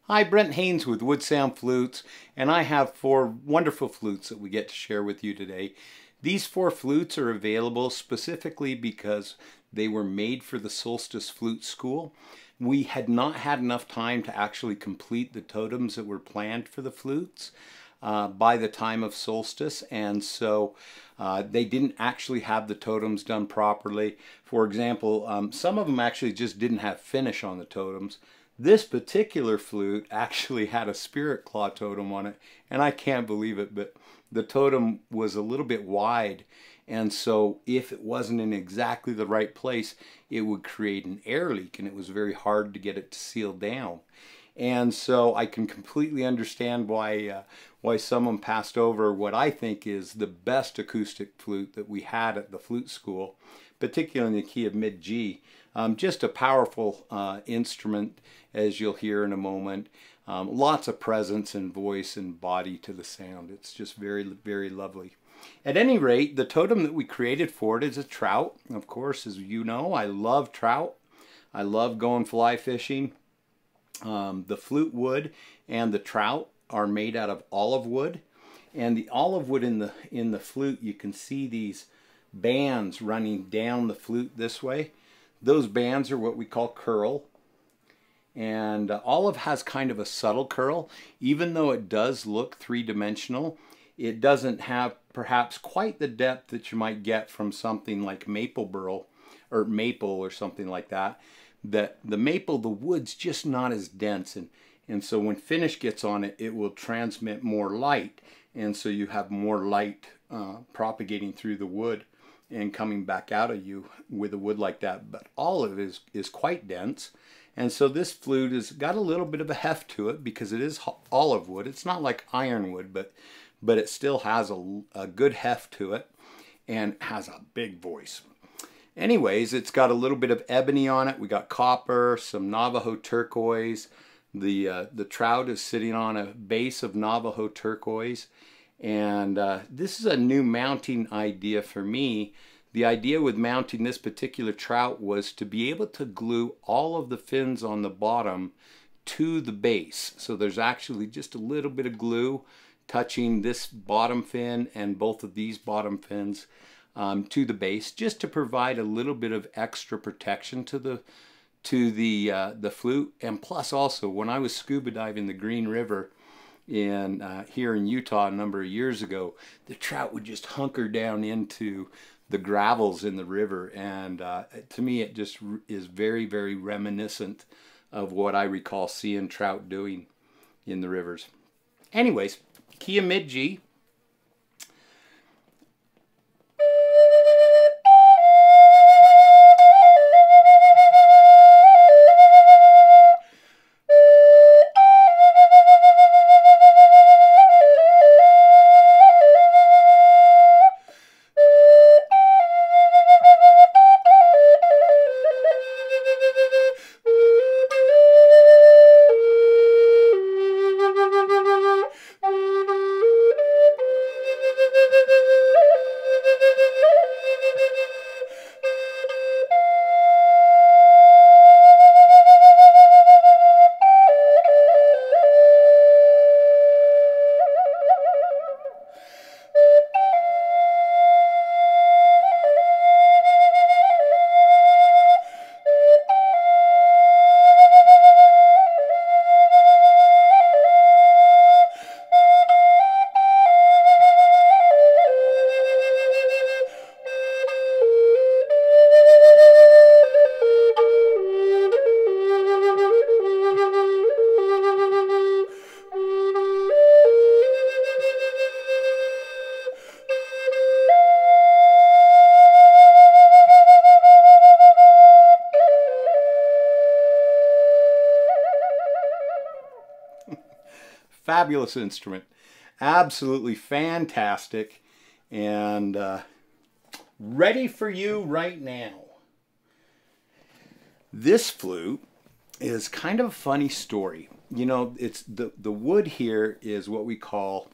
Hi, Brent Haynes with Woodsound Flutes, and I have 4 wonderful flutes that we get to share with you today. These 4 flutes are available specifically because they were made for the Solstice School. We had not had enough time to actually complete the totems that were planned for the flutes by the time of solstice, and so they didn't actually have the totems done properly. For example, some of them actually just didn't have finish on the totems. This particular flute actually had a spirit claw totem on it, and I can't believe it, but the totem was a little bit wide, and so if it wasn't in exactly the right place, it would create an air leak, and it was very hard to get it to seal down. And so I can completely understand why someone passed over what I think is the best acoustic flute that we had at the flute school, particularly in the key of mid G. Just a powerful instrument, as you'll hear in a moment. Lots of presence and voice and body to the sound. It's just very, very lovely. At any rate, the totem that we created for it is a trout. Of course, as you know, I love trout. I love going fly fishing. The flute wood and the trout are made out of olive wood, and the olive wood in the flute, you can see these bands running down the flute this way. Those bands are what we call curl, and olive has kind of a subtle curl. Even though it does look three-dimensional, it doesn't have perhaps quite the depth that you might get from something like maple burl or maple or something like that. That the maple, the wood's just not as dense, and so when finish gets on it, it will transmit more light, and so you have more light propagating through the wood and coming back out of you with a wood like that. But olive is quite dense, and so this flute has got a little bit of a heft to it because it is olive wood. It's not like ironwood, but it still has a good heft to it and has a big voice. Anyways, it's got a little bit of ebony on it. We got copper, some Navajo turquoise. The trout is sitting on a base of Navajo turquoise. And this is a new mounting idea for me. The idea with mounting this particular trout was to be able to glue all of the fins on the bottom to the base. So there's actually just a little bit of glue touching this bottom fin and both of these bottom fins to the base, just to provide a little bit of extra protection to the flute. And plus also, when I was scuba diving the Green River here in Utah a number of years ago, the trout would just hunker down into the gravels in the river, and to me it just is very, very reminiscent of what I recall seeing trout doing in the rivers. Anyways, key of mid G. Fabulous instrument, absolutely fantastic, and ready for you right now. This flute is kind of a funny story. You know, it's the wood here is what we call,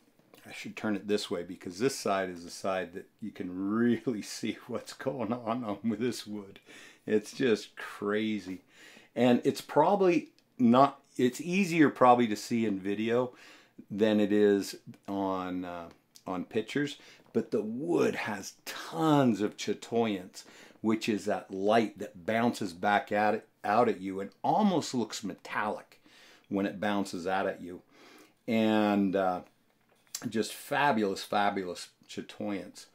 I should turn it this way because this side is the side that you can really see what's going on with this wood. It's just crazy. And it's probably not it's easier probably to see in video than it is on pictures, but the wood has tons of chatoyance, which is that light that bounces back out at you and almost looks metallic when it bounces out at you. And just fabulous, fabulous chatoyance.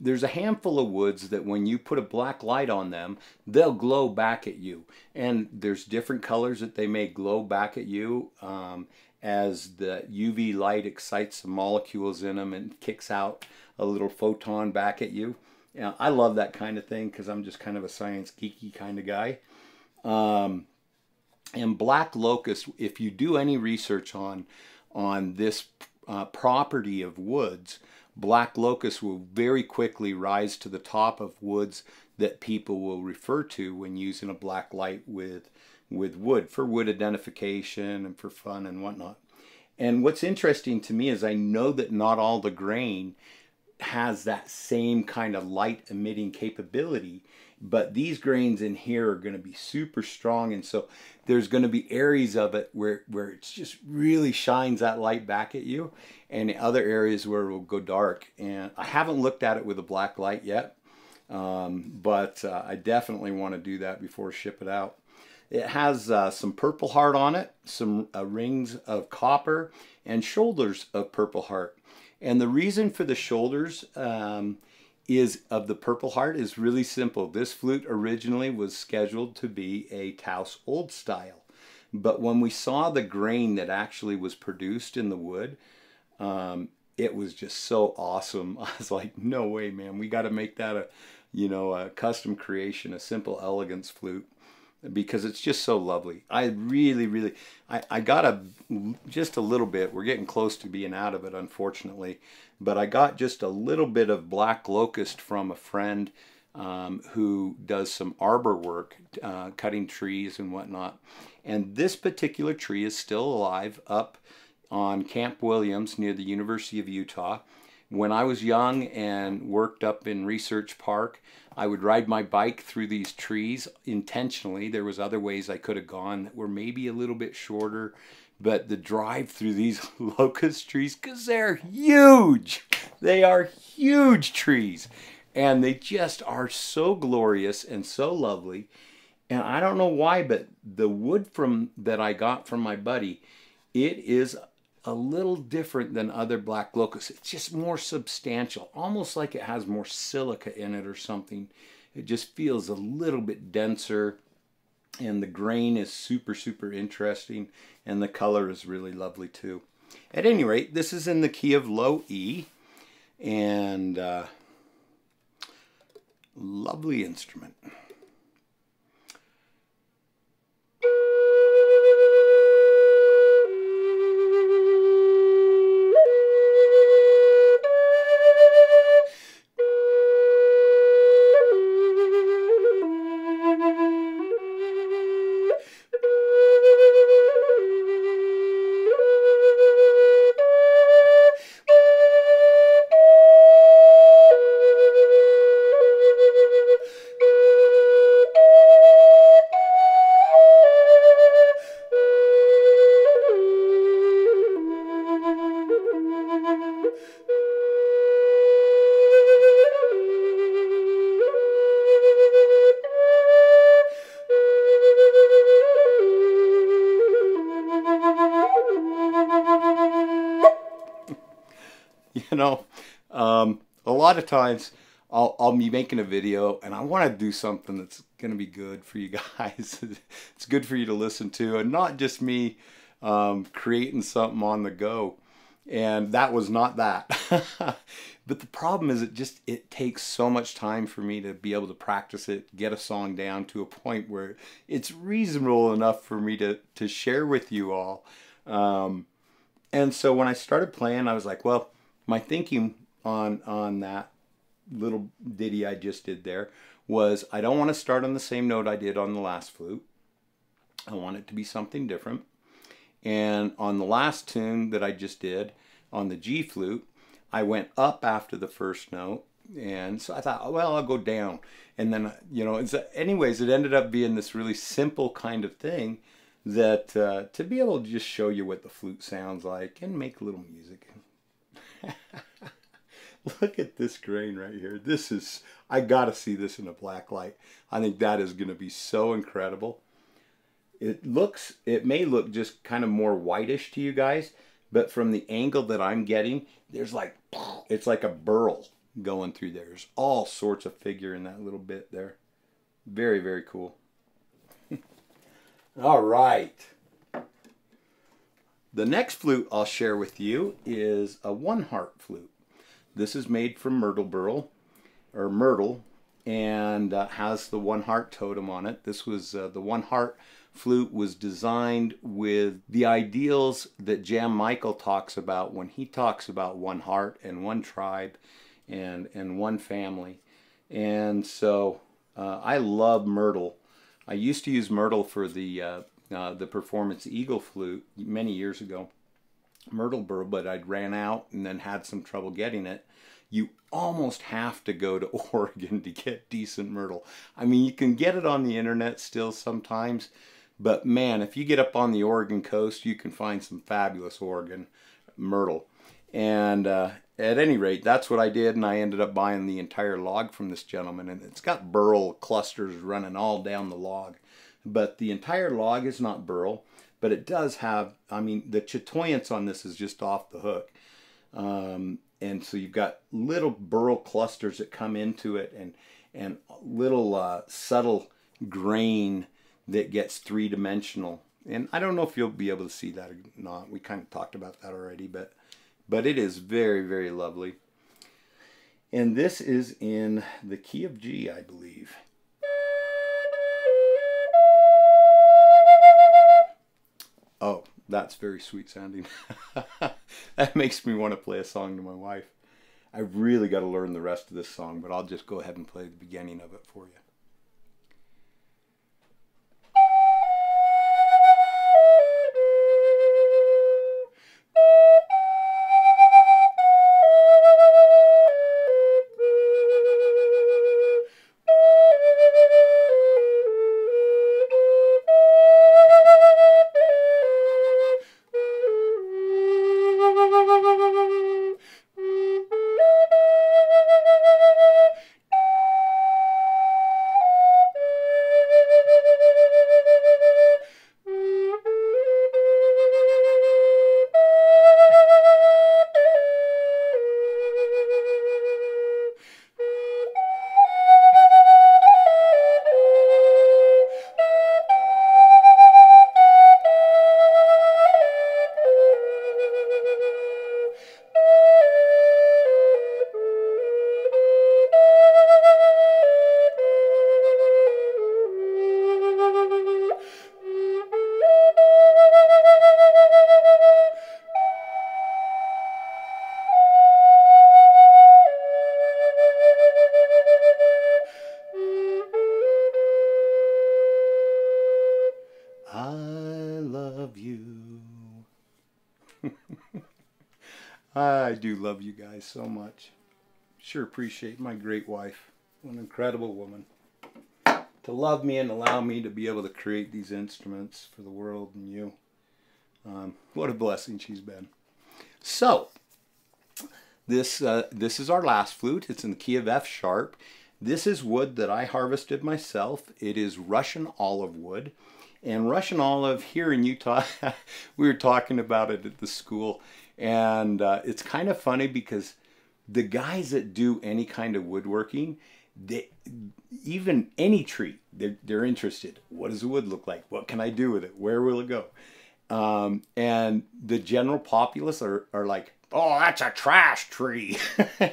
There's a handful of woods that when you put a black light on them, they'll glow back at you. And there's different colors that they may glow back at you as the UV light excites the molecules in them and kicks out a little photon back at you. I love that kind of thing because I'm just kind of a science geeky kind of guy. And black locust, if you do any research on this property of woods, black locust will very quickly rise to the top of woods that people will refer to when using a black light with wood for wood identification and for fun and whatnot. And what's interesting to me is I know that not all the grain has that same kind of light emitting capability, but these grains in here are going to be super strong, and so there's going to be areas of it where it just really shines that light back at you, and other areas where it will go dark. And I haven't looked at it with a black light yet, but I definitely want to do that before I ship it out. It has some purple heart on it, some rings of copper, and shoulders of purple heart. And the reason for the shoulders is of the purple heart is really simple. This flute originally was scheduled to be a Taos old style, but when we saw the grain that actually was produced in the wood, it was just so awesome. I was like, no way, man, we got to make that a custom creation, a simple elegance flute, because it's just so lovely. I really, I got just a little bit. We're getting close to being out of it, unfortunately, but I got just a little bit of black locust from a friend who does some arbor work, cutting trees and whatnot. And this particular tree is still alive up on Camp Williams near the University of Utah. When I was young and worked up in Research Park, I would ride my bike through these trees intentionally. There was other ways I could have gone that were maybe a little bit shorter, but the drive through these locust trees, because they're huge. They are huge trees, and they just are so glorious and so lovely. And I don't know why, but the wood that I got from my buddy, it is a little different than other black locusts. It's just more substantial, almost like it has more silica in it or something. It just feels a little bit denser, and the grain is super, super interesting, and the color is really lovely too. At any rate, this is in the key of low E, and lovely instrument. You know, a lot of times I'll be making a video and I want to do something that's going to be good for you guys. It's good for you to listen to, and not just me creating something on the go. And that was not that. But the problem is it takes so much time for me to be able to practice it, get a song down to a point where it's reasonable enough for me to share with you all. And so when I started playing, I was like, well, my thinking on that little ditty I just did there was I don't want to start on the same note I did on the last flute. I want it to be something different. And on the last tune that I just did on the G flute, I went up after the first note. And so I thought, well, I'll go down. And then, anyways, it ended up being this really simple kind of thing that to be able to just show you what the flute sounds like and make a little music. Look at this grain right here. This is, I gotta see this in a black light. I think that is gonna be so incredible. It may look just kind of more whitish to you guys, but from the angle that I'm getting, there's like, it's like a burl going through there. There's all sorts of figure in that little bit there. Very, very cool. All right. The next flute I'll share with you is a one-heart flute. This is made from myrtle and has the one-heart totem on it. This was the one-heart flute was designed with the ideals that Jan Michael talks about when he talks about one heart and one tribe and one family. And so I love myrtle. I used to use myrtle for the Performance Eagle flute many years ago. Myrtle burl, but I'd ran out and then had some trouble getting it. You almost have to go to Oregon to get decent myrtle. I mean, you can get it on the internet still sometimes, but man, if you get up on the Oregon coast, you can find some fabulous Oregon myrtle. And at any rate, that's what I did, and I ended up buying the entire log from this gentleman, and it's got burl clusters running all down the log. But the entire log is not burl, but it does have, I mean, the chatoyance on this is just off the hook. And so you've got little burl clusters that come into it, and little subtle grain that gets three-dimensional. And I don't know if you'll be able to see that or not. We kind of talked about that already, but it is very, very lovely. And this is in the key of G, I believe. Oh, that's very sweet sounding. That makes me want to play a song to my wife. I really got to learn the rest of this song, but I'll just go ahead and play the beginning of it for you. I do love you guys so much. Sure appreciate my great wife. What an incredible woman. To love me and allow me to be able to create these instruments for the world and you. What a blessing she's been. So, this is our last flute. It's in the key of F sharp. This is wood that I harvested myself. It is Russian olive wood. And Russian olive here in Utah, we were talking about it at the school. And it's kind of funny because the guys that do any kind of woodworking, even any tree, they're interested. What does the wood look like? What can I do with it? Where will it go? And the general populace are like, oh, that's a trash tree.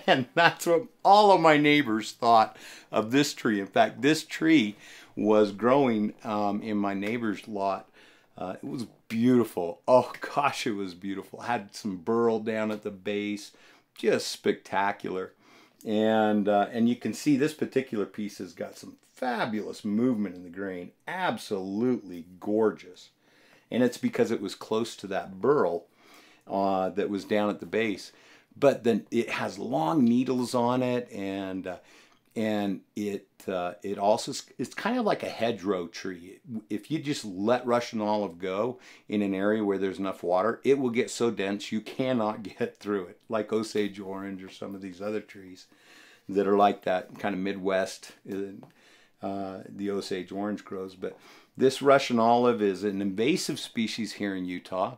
And that's what all of my neighbors thought of this tree. In fact, this tree was growing in my neighbor's lot. It was beautiful. Oh gosh, it was beautiful. Had some burl down at the base, just spectacular. And you can see this particular piece has got some fabulous movement in the grain. Absolutely gorgeous. And it's because it was close to that burl that was down at the base. But then it has long needles on it, and And it also, it's kind of like a hedgerow tree. If you just let Russian olive go in an area where there's enough water, it will get so dense you cannot get through it, like Osage orange or some of these other trees that are like that kind of Midwest. The Osage orange grows. But this Russian olive is an invasive species here in Utah.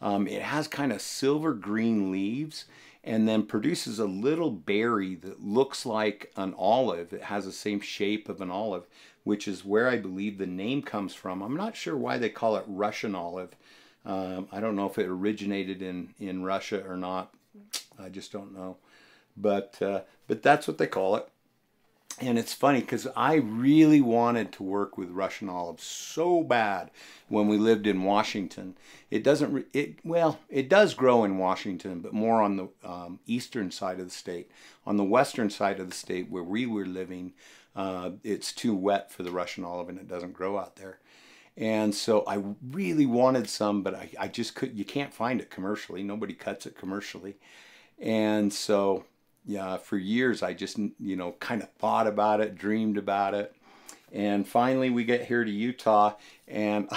It has kind of silver green leaves, and then produces a little berry that looks like an olive. It has the same shape of an olive, which is where I believe the name comes from. I'm not sure why they call it Russian olive. I don't know if it originated in Russia or not. I just don't know. But that's what they call it. And it's funny because I really wanted to work with Russian olive so bad when we lived in Washington. It does grow in Washington, but more on the eastern side of the state. On the western side of the state where we were living, it's too wet for the Russian olive and it doesn't grow out there. And so I really wanted some, but I just couldn't. You can't find it commercially. Nobody cuts it commercially. And so, yeah, for years I just, kind of thought about it, dreamed about it. And finally we get here to Utah, and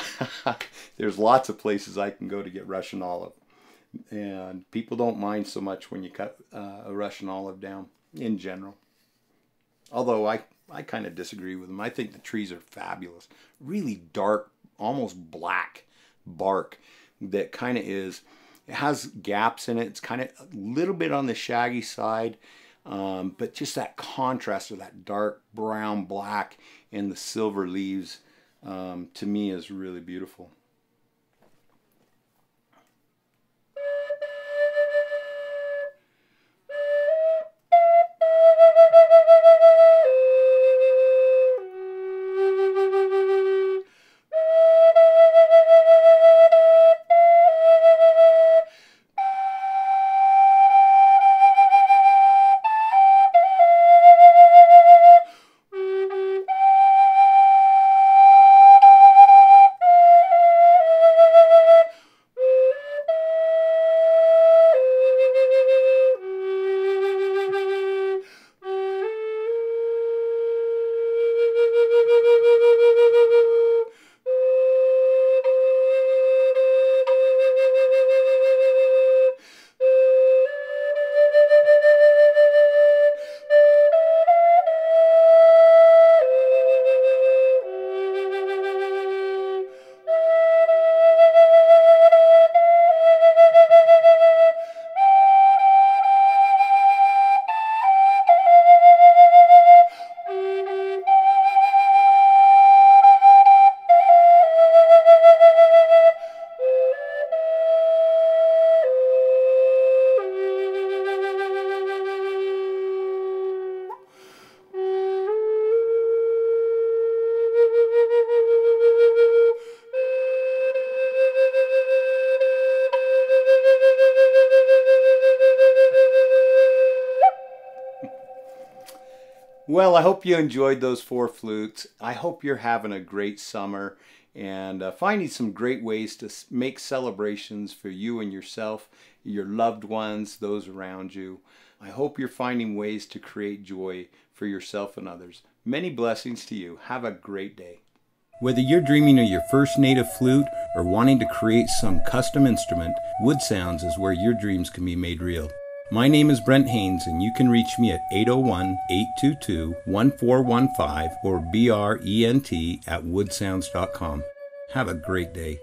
there's lots of places I can go to get Russian olive. And people don't mind so much when you cut a Russian olive down in general. Although I kind of disagree with them. I think the trees are fabulous. Really dark, almost black bark that kind of is... It has gaps in it. It's kind of a little bit on the shaggy side, but just that contrast of that dark brown black and the silver leaves, to me, is really beautiful. Well, I hope you enjoyed those 4 flutes. I hope you're having a great summer and finding some great ways to make celebrations for you and yourself, your loved ones, those around you. I hope you're finding ways to create joy for yourself and others. Many blessings to you. Have a great day. Whether you're dreaming of your first native flute or wanting to create some custom instrument, Woodsounds is where your dreams can be made real. My name is Brent Haynes, and you can reach me at 801-822-1415 or brent@woodsounds.com. Have a great day.